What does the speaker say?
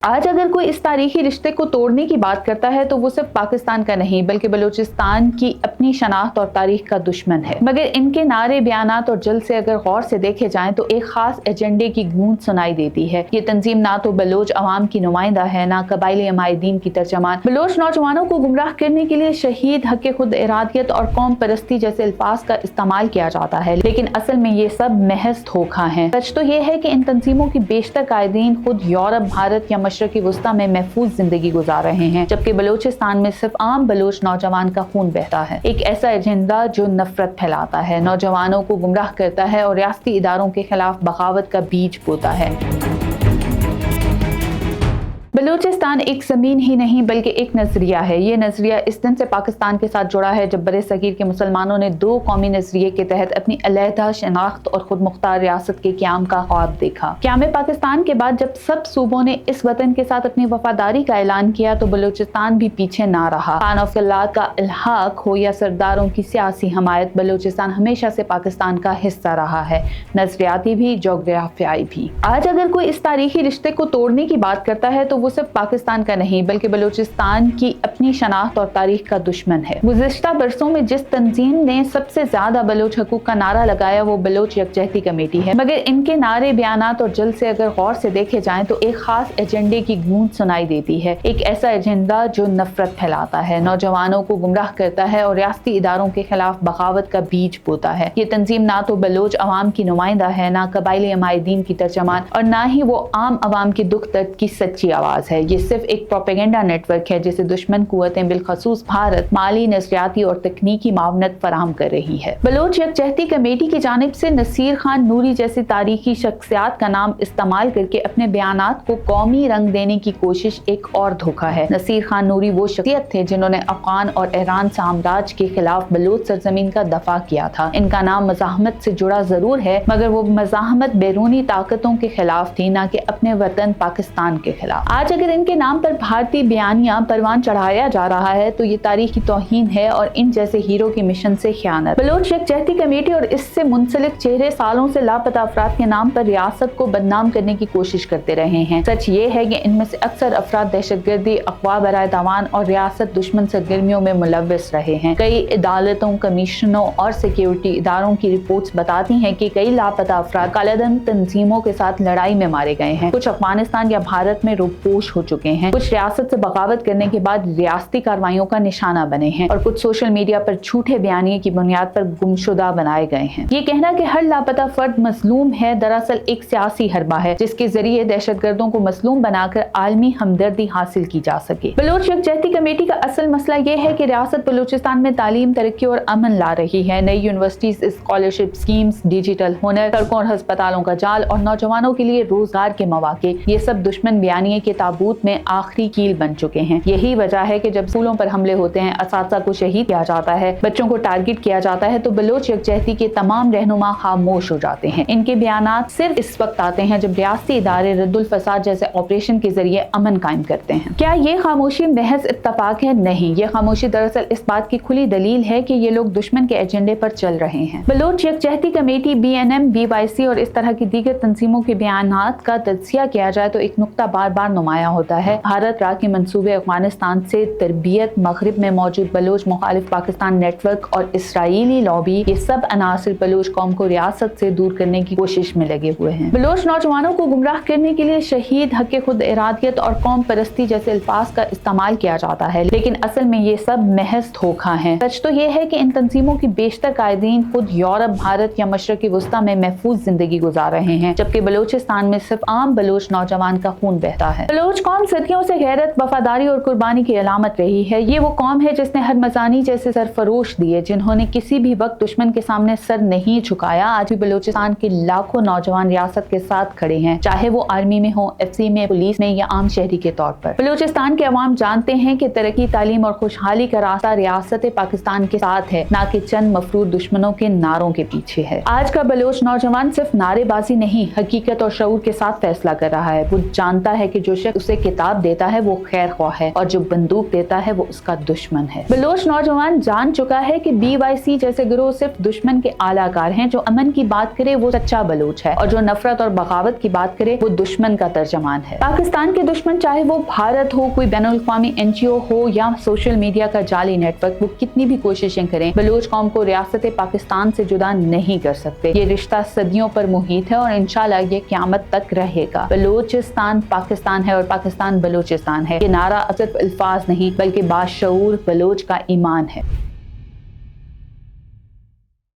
آج اگر کوئی اس تاریخی رشتے کو توڑنے کی بات کرتا ہے تو وہ صرف پاکستان کا نہیں بلکہ بلوچستان کی اپنی شناخت اور تاریخ کا دشمن ہے، مگر ان کے نعرے، بیانات اور جلسے اگر غور سے دیکھے جائیں تو ایک خاص ایجنڈے کی گونج سنائی دیتی ہے۔ یہ تنظیم نہ تو بلوچ عوام کی نمائندہ ہے، نہ قبائلی عمائدین کی ترجمان۔ بلوچ نوجوانوں کو گمراہ کرنے کے لیے شہید، حق خود ارادیت اور قوم پرستی جیسے الفاظ کا استعمال کیا جاتا ہے، لیکن اصل میں یہ سب محض دھوکہ ہیں۔ سچ تو یہ ہے کہ ان تنظیموں کی بیشتر قائدین خود یورپ، بھارت یا مشرقی وسطی میں محفوظ زندگی گزار رہے ہیں، جبکہ بلوچستان میں صرف عام بلوچ نوجوان کا خون بہتا ہے۔ ایک ایسا ایجنڈا جو نفرت پھیلاتا ہے، نوجوانوں کو گمراہ کرتا ہے اور ریاستی اداروں کے خلاف بغاوت کا بیج بوتا ہے۔ بلوچستان ایک زمین ہی نہیں بلکہ ایک نظریہ ہے۔ یہ نظریہ اس دن سے پاکستان کے ساتھ جڑا ہے جب برصغیر کے مسلمانوں نے دو قومی نظریے کے تحت اپنی علیحدہ شناخت اور خود مختار ریاست کے قیام کا خواب دیکھا۔ قیام پاکستان کے بعد جب سب صوبوں نے اس وطن کے ساتھ اپنی وفاداری کا اعلان کیا تو بلوچستان بھی پیچھے نہ رہا۔ خان افضلات کا الحاق ہو یا سرداروں کی سیاسی حمایت، بلوچستان ہمیشہ سے پاکستان کا حصہ رہا ہے، نظریاتی بھی، جغرافیائی بھی۔ آج اگر کوئی اس تاریخی رشتے کو توڑنے کی بات کرتا ہے تو وہ صرف پاکستان کا نہیں بلکہ بلوچستان کی اپنی شناخت اور تاریخ کا دشمن ہے۔ گزشتہ برسوں میں جس تنظیم نے سب سے زیادہ بلوچ حقوق کا نعرہ لگایا وہ بلوچ یکجہتی کمیٹی ہے، مگر ان کے نعرے، بیانات اور جلسے اگر غور سے دیکھے جائیں تو ایک خاص ایجنڈے کی گونج سنائی دیتی ہے۔ ایک ایسا ایجنڈا جو نفرت پھیلاتا ہے، نوجوانوں کو گمراہ کرتا ہے اور ریاستی اداروں کے خلاف بغاوت کا بیج بوتا ہے۔ یہ تنظیم نہ تو بلوچ عوام کی نمائندہ ہے، نہ قبائلی عمائدین کی ترجمان اور نہ ہی وہ عام عوام کے دکھ درد کی سچی آواز ہے۔ یہ صرف ایک پروپیگنڈا نیٹ ورک ہے جسے دشمن قوتیں بالخصوص بھارت مالی، نظریاتی اور تکنیکی معاونت فراہم کر رہی ہے۔ بلوچ یکجہتی کمیٹی کی جانب سے نصیر خان نوری جیسی تاریخی شخصیات کا نام استعمال کر کے اپنے بیانات کو قومی رنگ دینے کی کوشش ایک اور دھوکہ ہے۔ نصیر خان نوری وہ شخصیت تھے جنہوں نے افغان اور ایران سامراج کے خلاف بلوچ سرزمین کا دفاع کیا تھا۔ ان کا نام مزاحمت سے جڑا ضرور ہے مگر وہ مزاحمت بیرونی طاقتوں کے خلاف تھی، نہ کہ اپنے وطن پاکستان کے خلاف۔ آج اگر ان کے نام پر بھارتی بیانیہ پروان چڑھایا جا رہا ہے تو یہ تاریخی توہین ہے اور ان جیسے ہیرو کی مشن سے خیانت۔ بلوچ یکجہتی کمیٹی اور اس سے منسلک چہرے سالوں سے لاپتہ افراد کے نام پر ریاست کو بدنام کرنے کی کوشش کرتے رہے ہیں۔ سچ یہ ہے کہ ان میں سے اکثر افراد دہشت گردی، اغوا برائے تاوان اور ریاست دشمن سرگرمیوں میں ملوث رہے ہیں۔ کئی عدالتوں، کمیشنوں اور سیکیورٹی اداروں کی رپورٹس بتاتی ہیں کہ کئی لاپتہ افراد کالعدم تنظیموں کے ساتھ لڑائی میں مارے گئے ہیں، کچھ افغانستان یا بھارت میں روپوش ہو چکے ہیں، کچھ ریاست سے بغاوت کرنے کے بعد ریاستی کارروائیوں کا نشانہ بنے ہیں اور کچھ سوشل میڈیا پر جھوٹے بیانیے کی بنیاد پر گمشدہ بنائے گئے ہیں۔ یہ کہنا کہ ہر لاپتہ فرد مظلوم ہے دراصل ایک سیاسی حربہ ہے جس کے ذریعے دہشت گردوں کو مظلوم بنا کر عالمی ہمدردی حاصل کی جا سکے۔ بلوچ یکجہتی کمیٹی کا اصل مسئلہ یہ ہے کہ ریاست بلوچستان میں تعلیم، ترقی اور امن لا رہی ہے۔ نئی یونیورسٹیز، اسکالرشپ اسکیمز، ڈیجیٹل ہنر، سڑکوں اور ہسپتالوں کا جال اور نوجوانوں کے لیے روزگار کے مواقع، یہ سب دشمن بیانیے کے تابوت میں آخری کیل بن چکے ہیں۔ یہی وجہ ہے کہ جب اسکولوں پر حملے ہوتے ہیں، اساتذہ کو شہید کیا جاتا ہے، بچوں کو ٹارگٹ کیا جاتا ہے تو بلوچ یکجہتی کے تمام رہنما خاموش ہو جاتے ہیں۔ ان کے بیانات صرف اس وقت آتے ہیں جب ریاستی ادارے رد الفساد جیسے آپریشن کے ذریعے امن قائم کرتے ہیں۔ کیا یہ خاموشی محض اتفاق ہے؟ نہیں، یہ خاموشی دراصل اس بات کی کھلی دلیل ہے کہ یہ لوگ دشمن کے ایجنڈے پر چل رہے ہیں۔ بلوچ یکجہتی کمیٹی، BNM، BYC اور اس طرح کی دیگر تنظیموں کے بیانات کا تجزیہ کیا جائے تو ایک نقطہ بار بار نمایاں ہوتا ہے۔ بھارت را کے منصوبے افغانستان سے تربیت، مغرب میں موجود بلوچ مخالف پاکستان نیٹ ورک اور اسرائیلی لابی، یہ سب عناصر بلوچ قوم کو ریاست سے دور کرنے کی کوشش میں لگے ہوئے ہیں۔ بلوچ نوجوانوں کو گمراہ کرنے کے لیے شہید، حق خود ارادیت اور قوم پرستی جیسے الفاظ کا استعمال کیا جاتا ہے، لیکن اصل میں یہ سب محض دھوکہ ہیں۔ سچ تو یہ ہے کہ ان تنظیموں کی بیشتر قائدین خود یورپ، بھارت یا مشرقی وسطی میں محفوظ زندگی گزار رہے ہیں، جبکہ بلوچستان میں صرف عام بلوچ نوجوان کا خون بہتا ہے۔ بلوچ قوم صدیوں سے غیرت، وفاداری اور قربانی کی علامت رہی ہے۔ یہ وہ قوم ہے جس نے ہر مزانی جیسے سرفروش دیے، جنہوں نے کسی بھی وقت دشمن کے سامنے سر نہیں جھکایا۔ آج بھی بلوچستان کے لاکھوں نوجوان ریاست کے ساتھ کھڑے ہیں، چاہے وہ آرمی میں ہو، FC میں، پولیس میں یا عام شہری کے طور پر۔ بلوچستان کے عوام جانتے ہیں کہ ترقی، تعلیم اور خوشحالی کا راستہ ریاست پاکستان کے ساتھ ہے، نہ کہ چند مفروض دشمنوں کے نعروں کے پیچھے ہے۔ آج کا بلوچ نوجوان صرف نعرے بازی نہیں، حقیقت اور شعور کے ساتھ فیصلہ کر رہا ہے۔ وہ جانتا ہے کہ جو شخص اسے کتاب دیتا ہے وہ خیر خواہ ہے اور جو بندوق دیتا ہے وہ اس کا دشمن ہے۔ بلوچ نوجوان جان چکا ہے کہ BYC جیسے گروہ صرف دشمن کے اعلی کار ہیں، جو امن کی بات کرے وہ سچا بلوچ ہے اور جو نفرت اور بغاوت کی بات کرے وہ دشمن کا ترجمان ہے۔ پاکستان کے دشمن چاہے وہ بھارت ہو، کوئی بین الاقوامی NGO ہو یا سوشل میڈیا کا جعلی نیٹ ورک، وہ کتنی بھی کوششیں کریں بلوچ قوم کو ریاست پاکستان سے جدا نہیں کر سکتے۔ یہ رشتہ صدیوں پر محیط ہے اور انشاءاللہ یہ قیامت تک رہے گا۔ بلوچستان پاکستان ہے اور پاکستان بلوچستان ہے۔ یہ نعرہ صرف الفاظ نہیں بلکہ باشعور بلوچ کا ایمان ہے۔